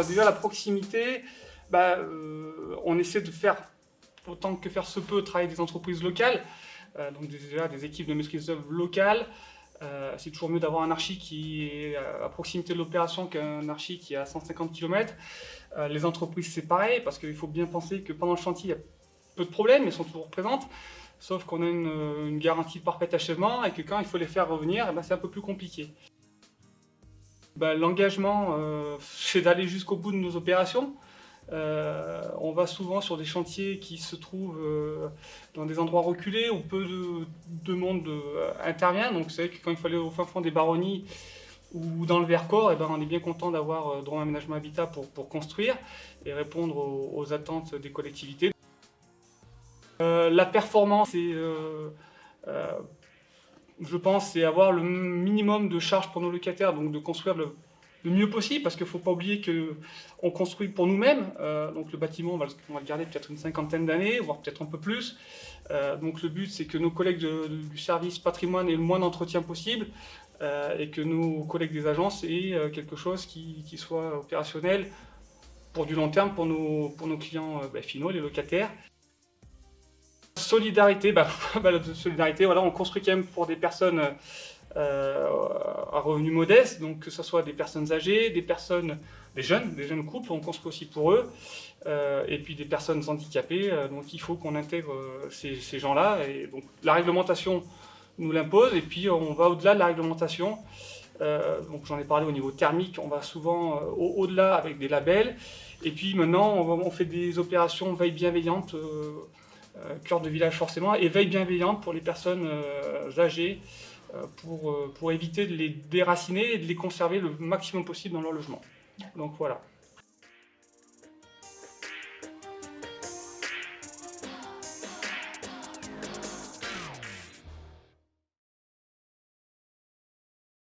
déjà la proximité, on essaie de faire autant que faire se peut travailler des entreprises locales, donc déjà des équipes de maîtrise d'œuvre locales. C'est toujours mieux d'avoir un archi qui est à proximité de l'opération qu'un archi qui est à 150 km. Les entreprises, c'est pareil, parce qu'il faut bien penser que pendant le chantier, il y a peu de problèmes, elles sont toujours présentes, sauf qu'on a une garantie de parfait achèvement et que quand il faut les faire revenir, c'est un peu plus compliqué. L'engagement, c'est d'aller jusqu'au bout de nos opérations. On va souvent sur des chantiers qui se trouvent dans des endroits reculés où peu de monde intervient. Donc c'est vrai que quand il faut aller au fin fond des baronnies ou dans le Vercors, on est bien content d'avoir droit à aménagement habitat pour construire et répondre aux attentes des collectivités. La performance, je pense, c'est avoir le minimum de charges pour nos locataires, donc de construire le mieux possible, parce qu'il ne faut pas oublier qu'on construit pour nous-mêmes. Donc le bâtiment, on va le garder peut-être une cinquantaine d'années, voire peut-être un peu plus. Donc le but, c'est que nos collègues du service patrimoine aient le moins d'entretien possible, et que nos collègues des agences aient quelque chose qui soit opérationnel pour du long terme pour nos clients finaux, les locataires. Solidarité, solidarité, voilà, on construit quand même pour des personnes à revenus modestes, donc que ce soit des personnes âgées, des jeunes couples, on construit aussi pour eux, et puis des personnes handicapées, donc il faut qu'on intègre ces gens-là, et donc la réglementation nous l'impose, et puis on va au-delà de la réglementation, donc j'en ai parlé au niveau thermique, on va souvent au-delà avec des labels, et puis maintenant on fait des opérations veille bienveillante, cœur de village forcément, et veille bienveillante pour les personnes âgées, pour éviter de les déraciner et de les conserver le maximum possible dans leur logement. Donc voilà.